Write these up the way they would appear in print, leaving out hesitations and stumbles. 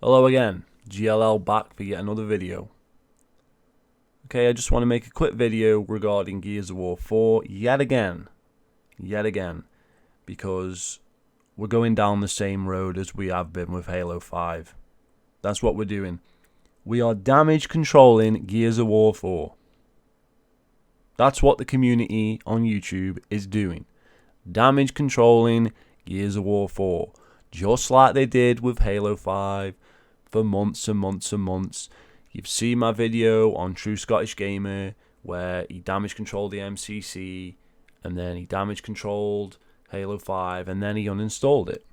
Hello again, GLL back for yet another video. Okay, I just want to make a quick video regarding Gears of War 4 yet again, because we're going down the same road as we have been with Halo 5. That's what we're doing. We are damage controlling Gears of War 4. That's what the community on YouTube is doing. Damage controlling Gears of War 4. Just like they did with Halo 5 for months and months and months. You've seen my video on True Scottish Gamer where he damage controlled the MCC and then he damage controlled Halo 5 and then he uninstalled it.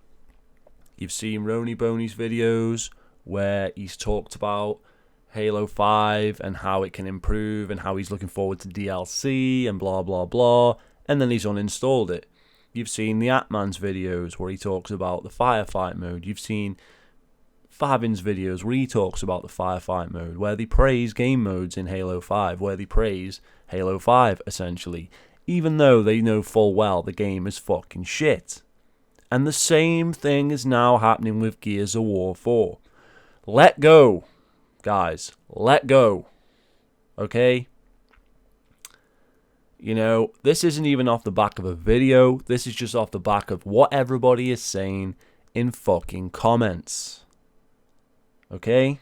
You've seen Roniboney's videos where he's talked about Halo 5 and how it can improve and how he's looking forward to DLC and blah blah blah, and then he's uninstalled it. You've seen the Atman's videos where he talks about the firefight mode. You've seen Fabin's videos where he talks about the firefight mode, where they praise game modes in Halo 5, where they praise Halo 5 essentially, even though they know full well the game is fucking shit. And the same thing is now happening with Gears of War 4. Let go, guys. Let go. Okay? You know, this isn't even off the back of a video. This is just off the back of what everybody is saying in fucking comments. Okay?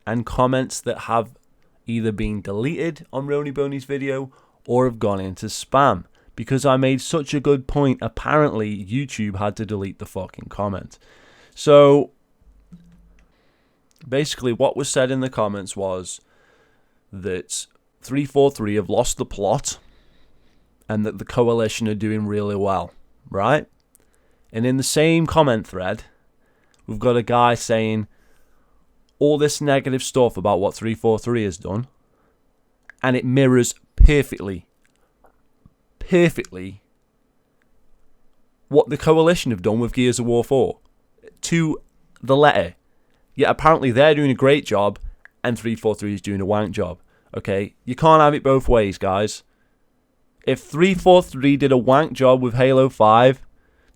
And comments that have either been deleted on Roniboney's video or have gone into spam. Because I made such a good point, apparently YouTube had to delete the fucking comment. So, basically what was said in the comments was that 343 have lost the plot and that the Coalition are doing really well, right? And in the same comment thread, we've got a guy saying all this negative stuff about what 343 has done, and it mirrors perfectly what the Coalition have done with Gears of War 4 to the letter. Yet apparently they're doing a great job and 343 is doing a wank job. Okay, you can't have it both ways, guys. If 343 did a wank job with Halo 5,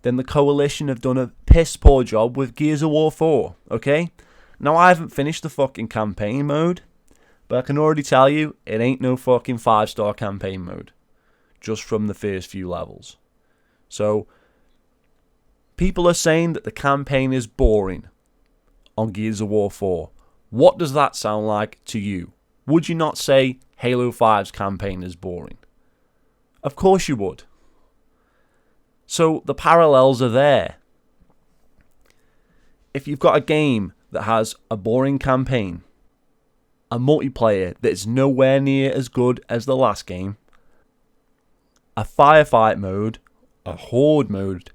then the Coalition have done a piss poor job with Gears of War 4. Okay? Now I haven't finished the fucking campaign mode, but I can already tell you it ain't no fucking 5-star campaign mode. Just from the first few levels. So, people are saying that the campaign is boring on Gears of War 4. What does that sound like to you? Would you not say Halo 5's campaign is boring? Of course you would. So the parallels are there. If you've got a game that has a boring campaign, a multiplayer that's nowhere near as good as the last game, a firefight mode, a horde mode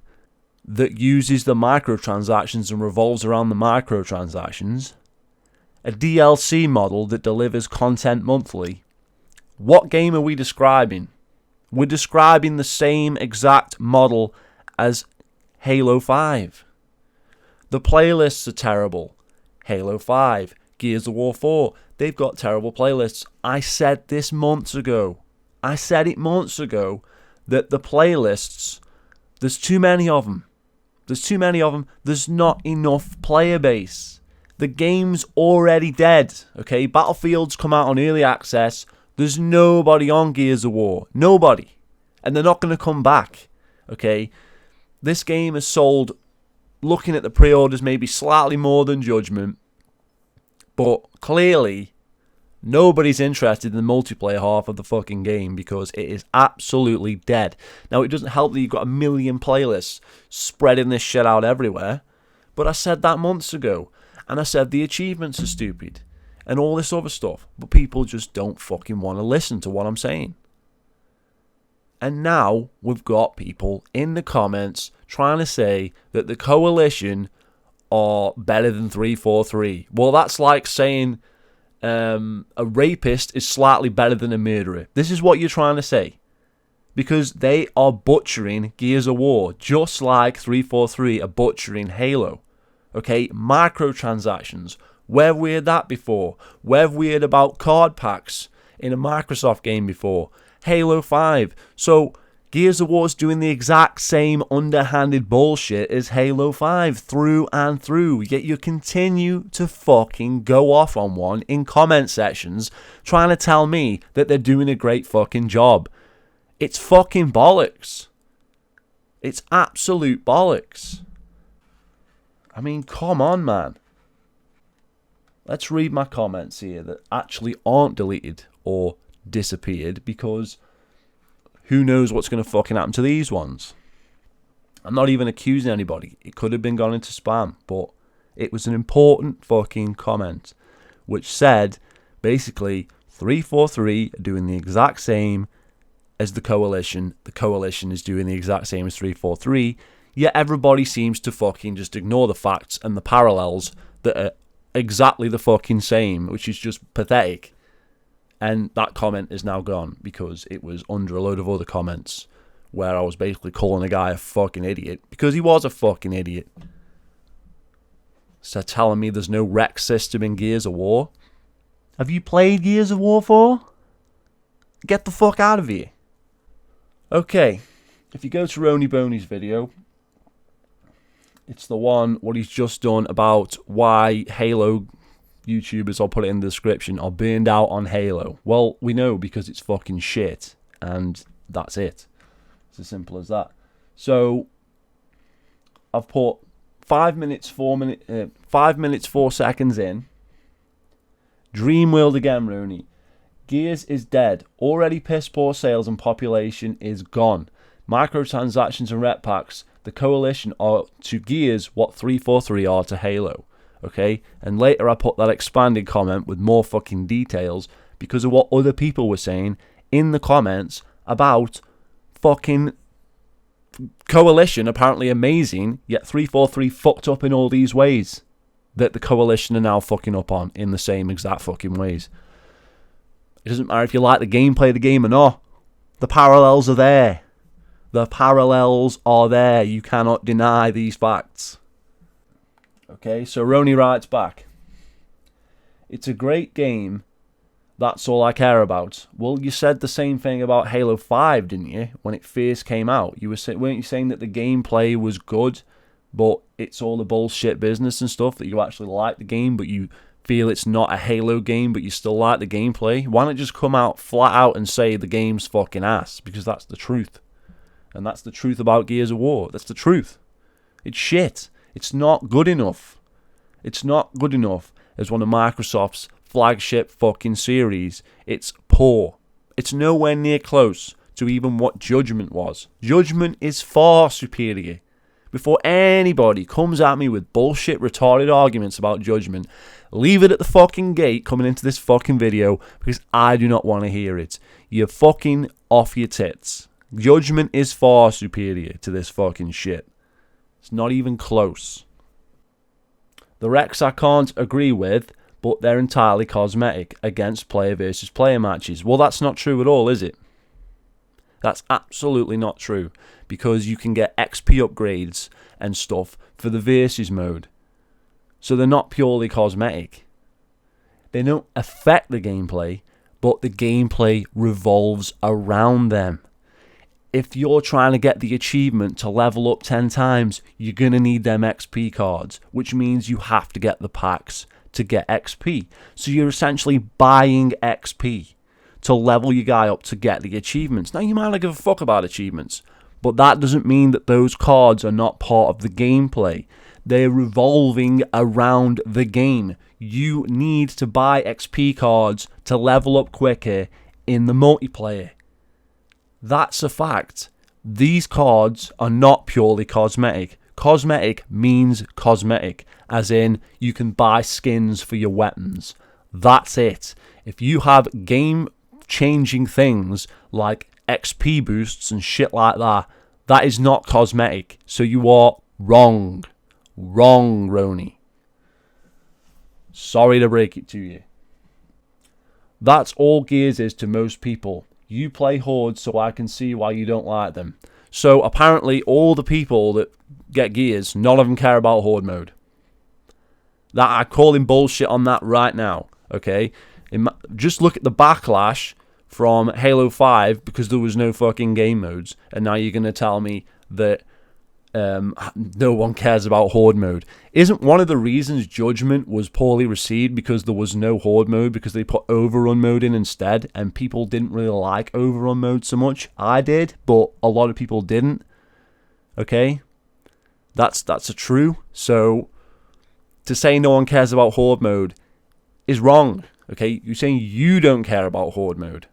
that uses the microtransactions and revolves around the microtransactions, a DLC model that delivers content monthly, what game are we describing? We're describing the same exact model as Halo 5. The playlists are terrible. Halo 5, Gears of War 4, they've got terrible playlists. I said this months ago. I said it months ago that the playlists, there's too many of them. There's not enough player base. The game's already dead. Okay, Battlefield's come out on early access. There's nobody on Gears of War. Nobody. And they're not going to come back. Okay? This game has sold, looking at the pre-orders, maybe slightly more than Judgment. But clearly, nobody's interested in the multiplayer half of the fucking game because it is absolutely dead. Now, it doesn't help that you've got a million playlists spreading this shit out everywhere. But I said that months ago. And I said the achievements are stupid. And all this other stuff. But people just don't fucking want to listen to what I'm saying. And now we've got people in the comments trying to say that the Coalition are better than 343. Well, that's like saying a rapist is slightly better than a murderer. This is what you're trying to say. Because they are butchering Gears of War. Just like 343 are butchering Halo. Okay, microtransactions. Where have we heard that before? Where have we heard about card packs in a Microsoft game before? Halo 5. So, Gears of War's doing the exact same underhanded bullshit as Halo 5 through and through, yet you continue to fucking go off on one in comment sections trying to tell me that they're doing a great fucking job. It's fucking bollocks. It's absolute bollocks. I mean, come on, man. Let's read my comments here that actually aren't deleted or disappeared, because who knows what's going to fucking happen to these ones. I'm not even accusing anybody. It could have been gone into spam, but it was an important fucking comment which said basically 343 are doing the exact same as the Coalition. The Coalition is doing the exact same as 343, yet everybody seems to fucking just ignore the facts and the parallels that are exactly the fucking same, which is just pathetic. And that comment is now gone because it was under a load of other comments where I was basically calling a guy a fucking idiot because he was a fucking idiot. So telling me there's no rec system in Gears of War. Have you played Gears of War 4? Get the fuck out of here. Okay, if you go to Roniboney's video, it's the one what he's just done about why Halo YouTubers, I'll put it in the description, are burned out on Halo. Well, we know because it's fucking shit, and that's it. It's as simple as that. So I've put 5 minutes 4 seconds in. Dream World again, Rooney. Gears is dead. Already piss poor sales and population is gone. Microtransactions and rep packs. The Coalition are to Gears what 343 are to Halo. Okay, and later I put that expanded comment with more fucking details because of what other people were saying in the comments about fucking Coalition apparently amazing, yet 343 fucked up in all these ways that the Coalition are now fucking up on in the same exact fucking ways. It doesn't matter if you like the gameplay of the game or not. The parallels are there. The parallels are there. You cannot deny these facts. Okay, so Roni writes back. It's a great game. That's all I care about. Well, you said the same thing about Halo 5, didn't you? When it first came out. Weren't you saying that the gameplay was good, but it's all the bullshit business and stuff, that you actually like the game, but you feel it's not a Halo game, but you still like the gameplay? Why not just come out flat out and say the game's fucking ass? Because that's the truth. And that's the truth about Gears of War. That's the truth. It's shit. It's not good enough. It's not good enough as one of Microsoft's flagship fucking series. It's poor. It's nowhere near close to even what Judgment was. Judgment is far superior. Before anybody comes at me with bullshit retarded arguments about Judgment, leave it at the fucking gate coming into this fucking video, because I do not want to hear it. You're fucking off your tits. Judgment is far superior to this fucking shit. It's not even close. The Rex I can't agree with, but they're entirely cosmetic against player versus player matches. Well, that's not true at all, is it? That's absolutely not true, because you can get XP upgrades and stuff for the versus mode. So they're not purely cosmetic. They don't affect the gameplay, but the gameplay revolves around them. If you're trying to get the achievement to level up 10 times, you're going to need them XP cards, which means you have to get the packs to get XP. So you're essentially buying XP to level your guy up to get the achievements. Now, you might not give a fuck about achievements, but that doesn't mean that those cards are not part of the gameplay. They're revolving around the game. You need to buy XP cards to level up quicker in the multiplayer. That's a fact. These cards are not purely cosmetic. Cosmetic means cosmetic, as in you can buy skins for your weapons. That's it. If you have game-changing things like XP boosts and shit like that, that is not cosmetic. So you are wrong. Wrong, Roni. Sorry to break it to you. That's all Gears is to most people. You play Horde, so I can see why you don't like them. So apparently all the people that get Gears, none of them care about Horde mode. That I call him bullshit on that right now, okay? Just look at the backlash from Halo 5 because there was no fucking game modes, and now you're going to tell me that no one cares about Horde mode. Isn't one of the reasons Judgment was poorly received because there was no Horde mode, because they put Overrun mode in instead, and people didn't really like Overrun mode so much? I did, but a lot of people didn't. Okay? That's a true. So, to say no one cares about Horde mode is wrong. Okay? You're saying you don't care about Horde mode.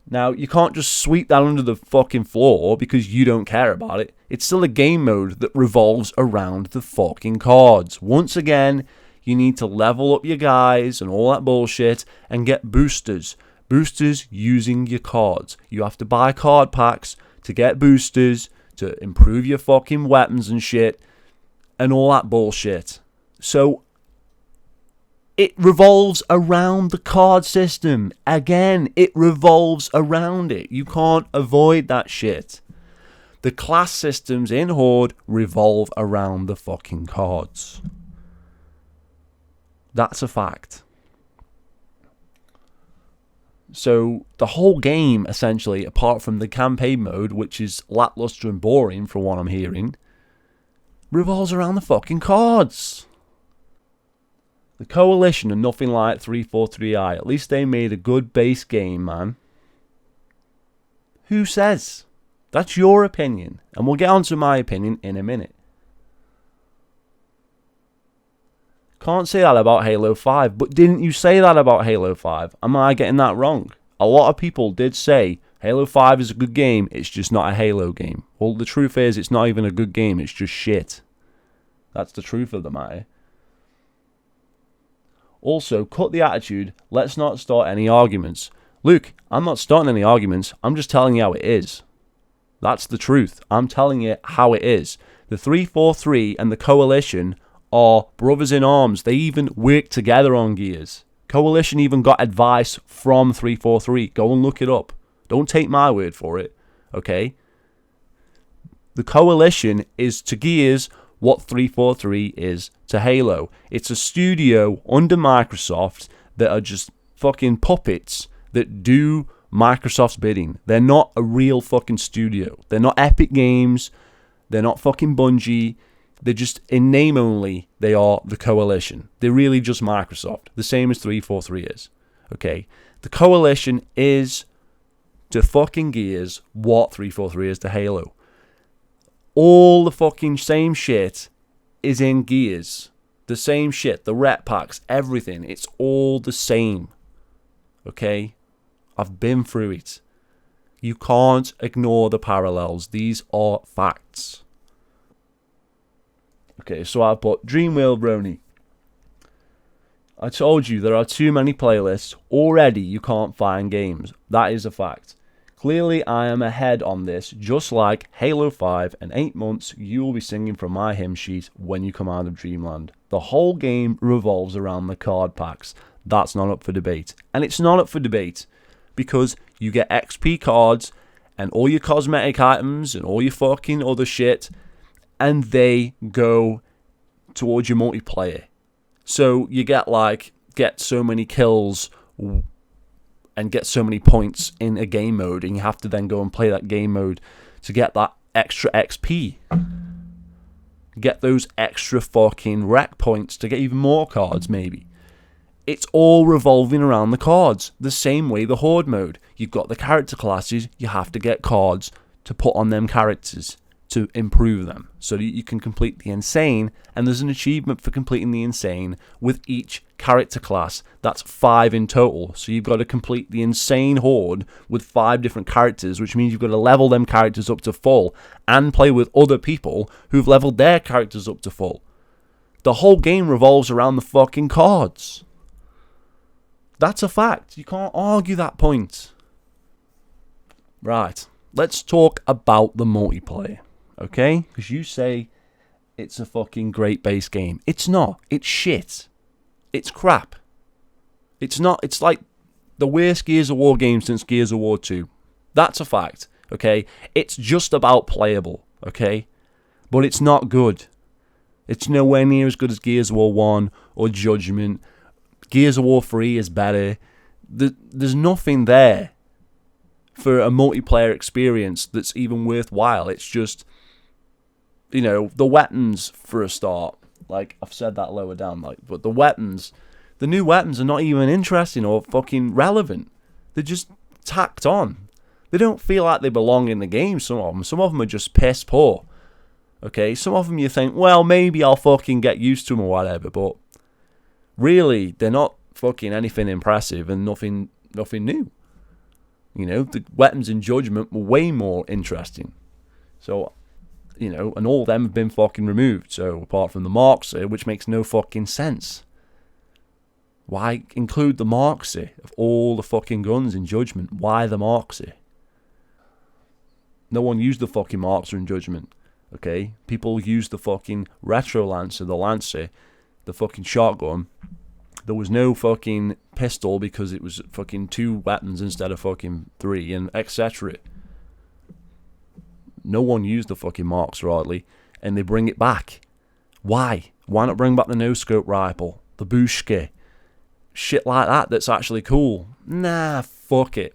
Now, you can't just sweep that under the fucking floor because you don't care about it. It's still a game mode that revolves around the fucking cards. Once again, you need to level up your guys and all that bullshit and get boosters. Boosters using your cards. You have to buy card packs to get boosters, to improve your fucking weapons and shit, and all that bullshit. So, it revolves around the card system. Again, it revolves around it. You can't avoid that shit. The class systems in Horde revolve around the fucking cards. That's a fact. So, the whole game, essentially, apart from the campaign mode, which is lackluster and boring from what I'm hearing, revolves around the fucking cards. The Coalition are nothing like 343i. At least they made a good base game, man. Who says? That's your opinion. And we'll get on to my opinion in a minute. Can't say that about Halo 5. But didn't you say that about Halo 5? Am I getting that wrong? A lot of people did say Halo 5 is a good game. It's just not a Halo game. Well, the truth is it's not even a good game. It's just shit. That's the truth of the matter. Also, cut the attitude. Let's not start any arguments. Luke, I'm not starting any arguments. I'm just telling you how it is. That's the truth. I'm telling you how it is. The 343 and the Coalition are brothers in arms. They even work together on Gears. Coalition even got advice from 343. Go and look it up. Don't take my word for it. Okay? The Coalition is to Gears what 343 is to Halo. It's a studio under Microsoft that are just fucking puppets that do Microsoft's bidding. They're not a real fucking studio. They're not Epic Games. They're not fucking Bungie. They're just, in name only, they are the Coalition. They're really just Microsoft. The same as 343 is. Okay? The Coalition is to fucking Gears what 343 is to Halo. All the fucking same shit is in Gears. The same shit, the rep packs, everything. It's all the same. Okay? I've been through it. You can't ignore the parallels. These are facts. Okay, so I put Dreamworld Roni. I told you there are too many playlists. Already you can't find games. That is a fact. Clearly, I am ahead on this, just like Halo 5. In 8 months, you will be singing from my hymn sheet when you come out of Dreamland. The whole game revolves around the card packs. That's not up for debate. And it's not up for debate because you get XP cards and all your cosmetic items and all your fucking other shit, and they go towards your multiplayer. So you get so many kills and get so many points in a game mode, and you have to then go and play that game mode to get that extra XP. Get those extra fucking rec points to get even more cards, maybe. It's all revolving around the cards. The same way the Horde mode. You've got the character classes, you have to get cards to put on them characters to improve them so that you can complete the Insane, and there's an achievement for completing the Insane with each character class. That's 5 in total, so you've got to complete the Insane Horde with 5 different characters, which means you've got to level them characters up to full and play with other people who've leveled their characters up to full. The whole game revolves around the fucking cards. That's a fact. You can't argue that point. Right, let's talk about the multiplayer. Okay? Because you say it's a fucking great base game. It's not. It's shit. It's crap. It's not. It's like the worst Gears of War game since Gears of War 2. That's a fact. Okay? It's just about playable. Okay? But it's not good. It's nowhere near as good as Gears of War 1 or Judgment. Gears of War 3 is better. there's nothing there for a multiplayer experience that's even worthwhile. It's just, the weapons for a start. Like, I've said that lower down, but the new weapons are not even interesting or fucking relevant. They're just tacked on. They don't feel like they belong in the game, some of them. Some of them are just piss poor. Okay, some of them you think, well, maybe I'll fucking get used to them or whatever, but really, they're not fucking anything impressive and nothing new. The weapons in Judgment were way more interesting. So, and all of them have been fucking removed. So, apart from the Marxer, which makes no fucking sense. Why include the Marxer of all the fucking guns in Judgment? Why the Marxer? No one used the fucking Marxer in Judgment. Okay? People used the fucking Retro Lancer, the Lancer, the fucking shotgun. There was no fucking pistol because it was fucking 2 weapons instead of fucking 3, and etc. No one used the fucking Marxer hardly, and they bring it back. Why? Why not bring back the no-scope rifle, the Bushki? Shit like that that's actually cool. Nah, fuck it.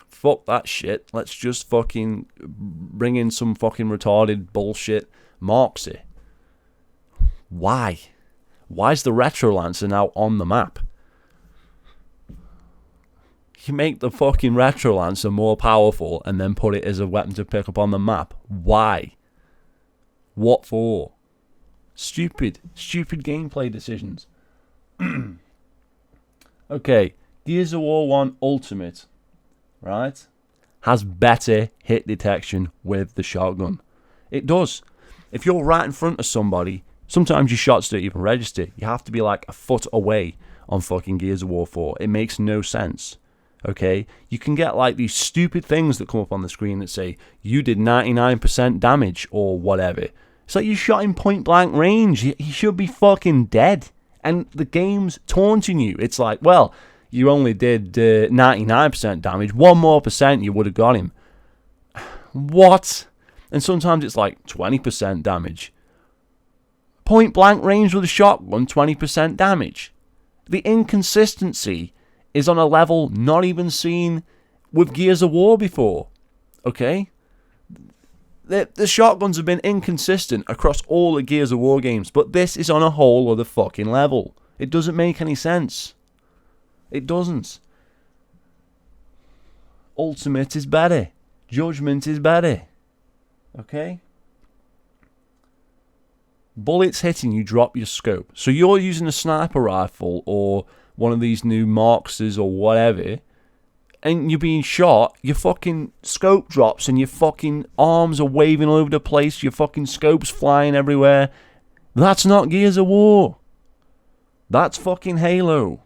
Fuck that shit. Let's just fucking bring in some fucking retarded bullshit Marxer. Why? Why's the Retro Lancer now on the map? You make the fucking Retro Lancer more powerful and then put it as a weapon to pick up on the map. Why? What for? Stupid gameplay decisions. Okay, Gears of War 1 Ultimate, right, has better hit detection with the shotgun. It does. If you're right in front of somebody, sometimes your shots don't even register. You have to be like a foot away on fucking Gears of War 4. It makes no sense. Okay? You can get like these stupid things that come up on the screen that say, you did 99% damage or whatever. It's like you shot in point blank range. He should be fucking dead. And the game's taunting you. It's like, well, you only did 99% damage. 1 more percent, you would have got him. What? And sometimes it's like 20% damage. Point blank range with a shotgun, 20% damage. The inconsistency is on a level not even seen with Gears of War before. Okay? The shotguns have been inconsistent across all the Gears of War games, but this is on a whole other fucking level. It doesn't make any sense. It doesn't. Ultimate is better. Judgment is better. Okay? Bullets hitting you, drop your scope. So you're using a sniper rifle or one of these new Marxers or whatever, and you're being shot, your fucking scope drops and your fucking arms are waving all over the place, your fucking scope's flying everywhere. That's not Gears of War. That's fucking Halo.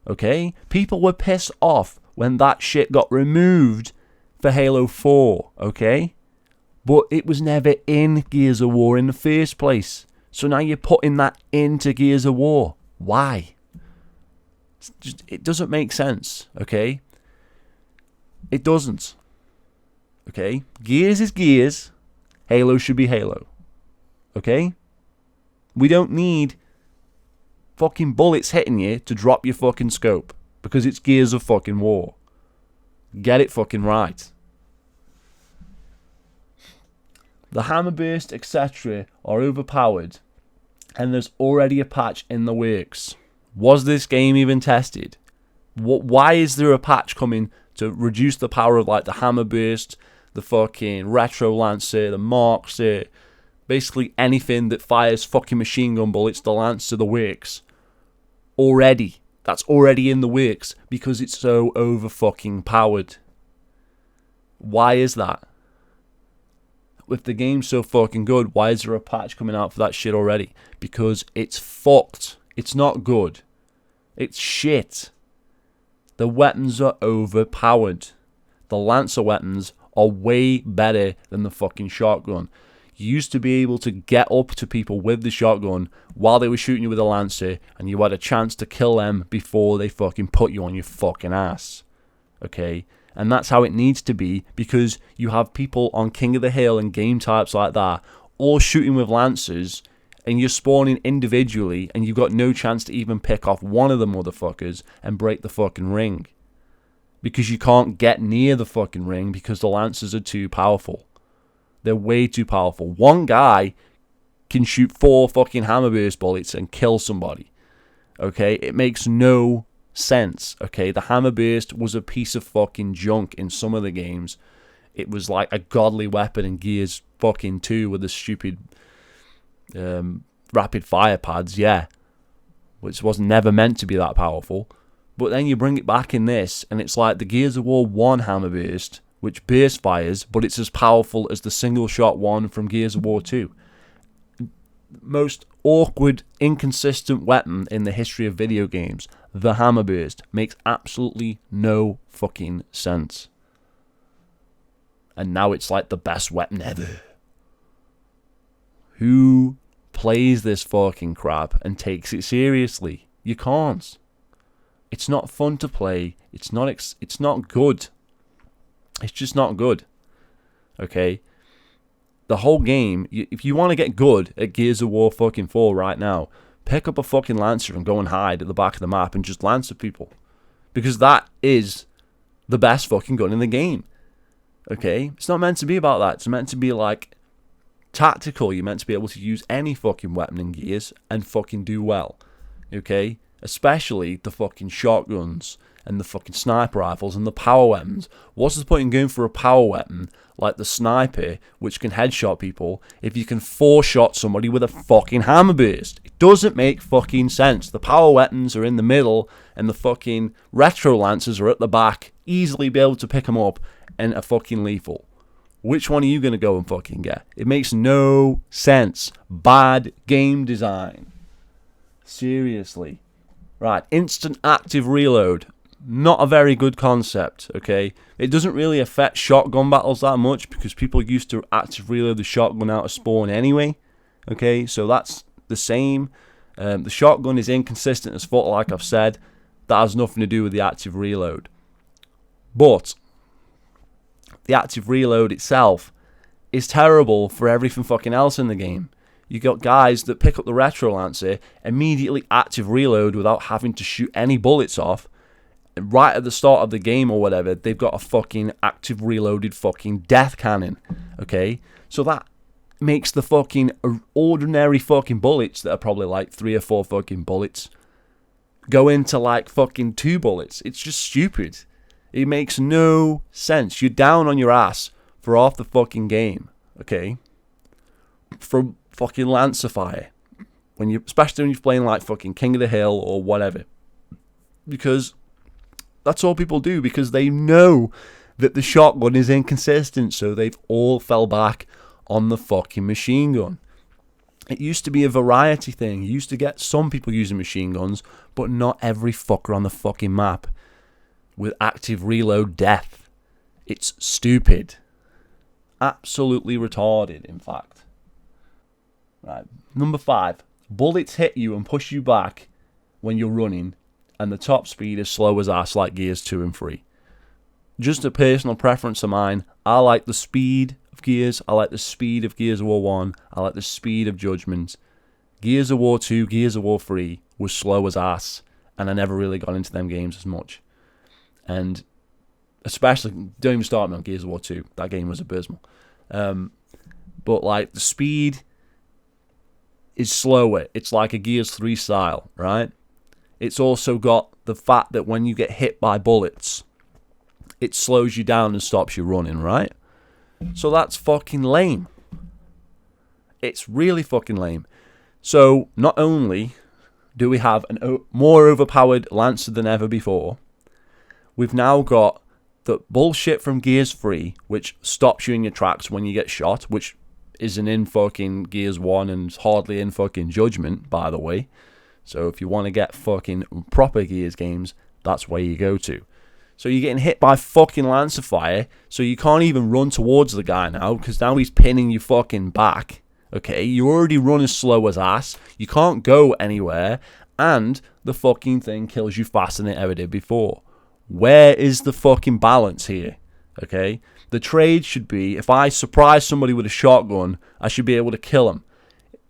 Okay? People were pissed off when that shit got removed for Halo 4, okay? But it was never in Gears of War in the first place. So now you're putting that into Gears of War. Why? It doesn't make sense, okay? It doesn't. Okay? Gears is Gears. Halo should be Halo. Okay? We don't need fucking bullets hitting you to drop your fucking scope. Because it's Gears of fucking War. Get it fucking right. The hammer burst, etc. are overpowered. And there's already a patch in the works. Was this game even tested? Why is there a patch coming to reduce the power of like the hammer burst, the fucking retro lancer, the Marxer, basically anything that fires fucking machine gun bullets, the Lancer, the works. Already. That's already in the works because it's so over fucking powered. Why is that? If the game's so fucking good, why is there a patch coming out for that shit already? Because it's fucked. It's not good. It's shit. The weapons are overpowered. The Lancer weapons are way better than the fucking shotgun. You used to be able to get up to people with the shotgun while they were shooting you with a Lancer, and you had a chance to kill them before they fucking put you on your fucking ass. Okay? And that's how it needs to be, because you have people on King of the Hill and game types like that all shooting with Lancers, and you're spawning individually, and you've got no chance to even pick off one of the motherfuckers and break the fucking ring. Because you can't get near the fucking ring because the Lancers are too powerful. They're way too powerful. One guy can shoot 4 fucking hammerburst bullets and kill somebody. Okay? It makes no sense. Okay? The hammerburst was a piece of fucking junk in some of the games. It was like a godly weapon in Gears fucking 2 with the stupid rapid fire pads, yeah. Which was never meant to be that powerful. But then you bring it back in this, and it's like the Gears of War 1 hammerburst, which burst fires, but it's as powerful as the single shot one from Gears of War 2. Most awkward, inconsistent weapon in the history of video games. The hammerburst makes absolutely no fucking sense. And now it's like the best weapon ever. Who plays this fucking crap and takes it seriously? You can't. It's not fun to play. It's not good. It's just not good. Okay? The whole game, if you want to get good at Gears of War fucking 4 right now, pick up a fucking Lancer and go and hide at the back of the map and just Lancer people. Because that is the best fucking gun in the game. Okay? It's not meant to be about that. It's meant to be like tactical. You're meant to be able to use any fucking weapon in Gears and fucking do well. Okay? Especially the fucking shotguns and the fucking sniper rifles and the power weapons. What's the point in going for a power weapon like the sniper, which can headshot people, if you can 4-shot somebody with a fucking hammerburst? It doesn't make fucking sense. The power weapons are in the middle, and the fucking retro lancers are at the back. Easily be able to pick them up and are fucking lethal. Which one are you going to go and fucking get? It makes no sense. Bad game design. Seriously. Right, instant active reload. Not a very good concept, okay? It doesn't really affect shotgun battles that much because people used to active reload the shotgun out of spawn anyway, okay? So that's the same. The shotgun is inconsistent as fuck, like I've said. That has nothing to do with the active reload. But the active reload itself is terrible for everything fucking else in the game. You got guys that pick up the Retro Lancer, immediately active reload without having to shoot any bullets off. Right at the start of the game or whatever, they've got a fucking active reloaded fucking death cannon. Okay? So that makes the fucking ordinary fucking bullets that are probably like 3 or 4 fucking bullets go into like fucking 2 bullets. It's just stupid. It makes no sense. You're down on your ass for half the fucking game. Okay? From fucking Lancer fire, especially when you're playing like fucking King of the Hill or whatever, because that's all people do, because they know that the shotgun is inconsistent, so they've all fell back on the fucking machine gun. It used to be a variety thing. You used to get some people using machine guns, but not every fucker on the fucking map with active reload death. It's stupid. Absolutely retarded, in fact. Right. Number 5. Bullets hit you and push you back when you're running, and the top speed is slow as ass like Gears 2 and 3. Just a personal preference of mine. I like the speed of Gears. I like the speed of Gears of War 1. I like the speed of Judgment. Gears of War 2, Gears of War 3 was slow as ass, and I never really got into them games as much. And especially, don't even start me on Gears of War 2. That game was abysmal. But like the speed is slower. It's like a Gears 3 style, right? It's also got the fact that when you get hit by bullets, it slows you down and stops you running, right? So that's fucking lame. It's really fucking lame. So not only do we have a more overpowered Lancer than ever before, we've now got the bullshit from Gears 3, which stops you in your tracks when you get shot, which isn't in fucking Gears 1 and hardly in fucking Judgment, by the way. So if you want to get fucking proper Gears games, that's where you go to. So you're getting hit by fucking Lancer fire, so you can't even run towards the guy now, because now he's pinning you fucking back. Okay, you're already running slow as ass, you can't go anywhere, and the fucking thing kills you faster than it ever did before. Where is the fucking balance here? Okay? The trade should be, if I surprise somebody with a shotgun, I should be able to kill him.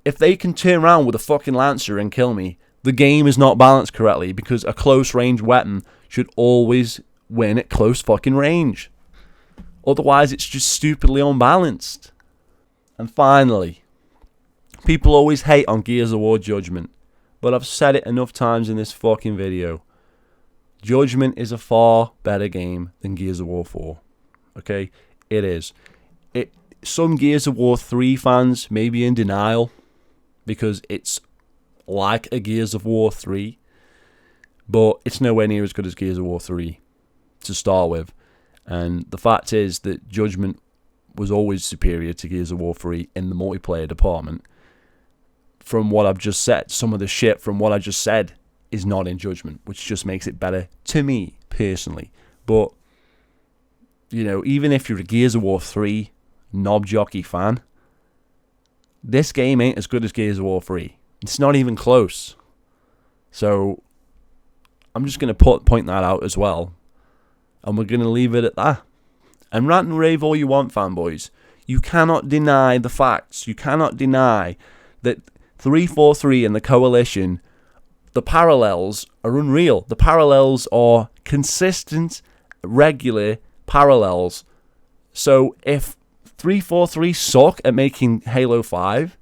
if they can turn around with a fucking Lancer and kill me, the game is not balanced correctly, because a close range weapon should always win at close fucking range. Otherwise, it's just stupidly unbalanced. And finally, people always hate on Gears of War Judgment, but I've said it enough times in this fucking video. Judgment is a far better game than Gears of War 4. Okay? It is. Some Gears of War 3 fans may be in denial because it's like a Gears of War 3, but it's nowhere near as good as Gears of War 3 to start with. And the fact is that Judgment was always superior to Gears of War 3 in the multiplayer department. From what I've just said, some of the shit from what I just said is not in Judgment, which just makes it better to me personally. But, you know, even if you're a Gears of War 3 knob jockey fan, this game ain't as good as Gears of War 3. It's not even close. So I'm just going to point that out as well. And we're going to leave it at that. And rant and rave all you want, fanboys. You cannot deny the facts. You cannot deny that 343 and the Coalition, the parallels are unreal. The parallels are consistent, regular parallels. So if 343 suck at making Halo 5,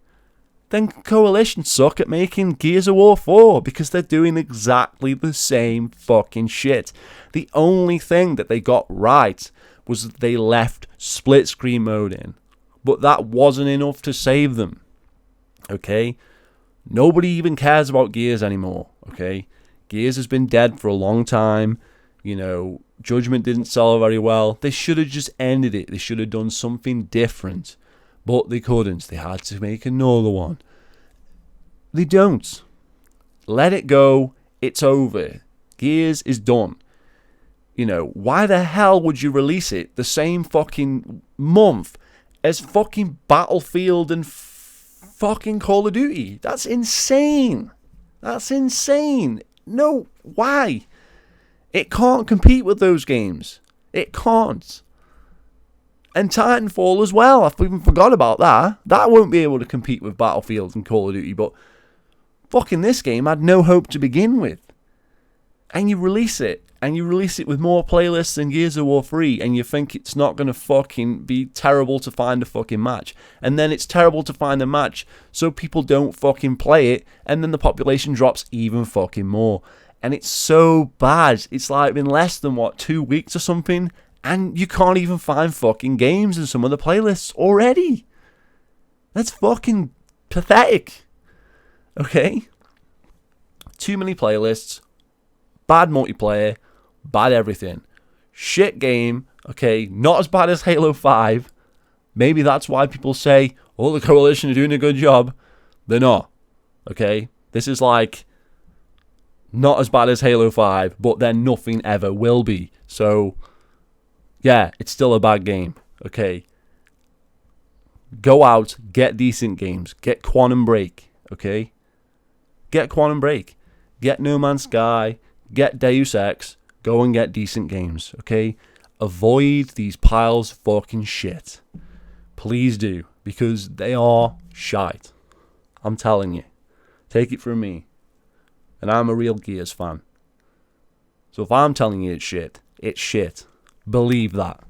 then Coalition suck at making Gears of War 4, because they're doing exactly the same fucking shit. The only thing that they got right was that they left split screen mode in, but that wasn't enough to save them. Okay? Nobody even cares about Gears anymore. Okay? Gears has been dead for a long time. You know, Judgment didn't sell very well. They should have just ended it. They should have done something different. But they couldn't. They had to make another one. They don't. Let it go. It's over. Gears is done. You know, why the hell would you release it the same fucking month as fucking Battlefield and fucking Call of Duty? That's insane. That's insane. No, why? It can't compete with those games. It can't. And Titanfall as well. I've even forgot about that. That won't be able to compete with Battlefield and Call of Duty, but fucking this game had no hope to begin with. And you release it. And you release it with more playlists than Gears of War 3, and you think it's not going to fucking be terrible to find a fucking match. And then it's terrible to find a match, so people don't fucking play it, and then the population drops even fucking more. And it's so bad. It's like been less than, 2 weeks or something, and you can't even find fucking games in some of the playlists already. That's fucking pathetic. Okay? Too many playlists, bad multiplayer, bad everything. Shit game, okay, not as bad as Halo 5. Maybe that's why people say, oh, the Coalition are doing a good job. They're not, okay? This is like, not as bad as Halo 5, but then nothing ever will be. So, yeah, it's still a bad game, okay? Go out, get decent games. Get Quantum Break, okay? Get Quantum Break. Get No Man's Sky. Get Deus Ex. Go and get decent games, okay? Avoid these piles of fucking shit. Please do, because they are shite. I'm telling you. Take it from me. And I'm a real Gears fan. So if I'm telling you it's shit, it's shit. Believe that.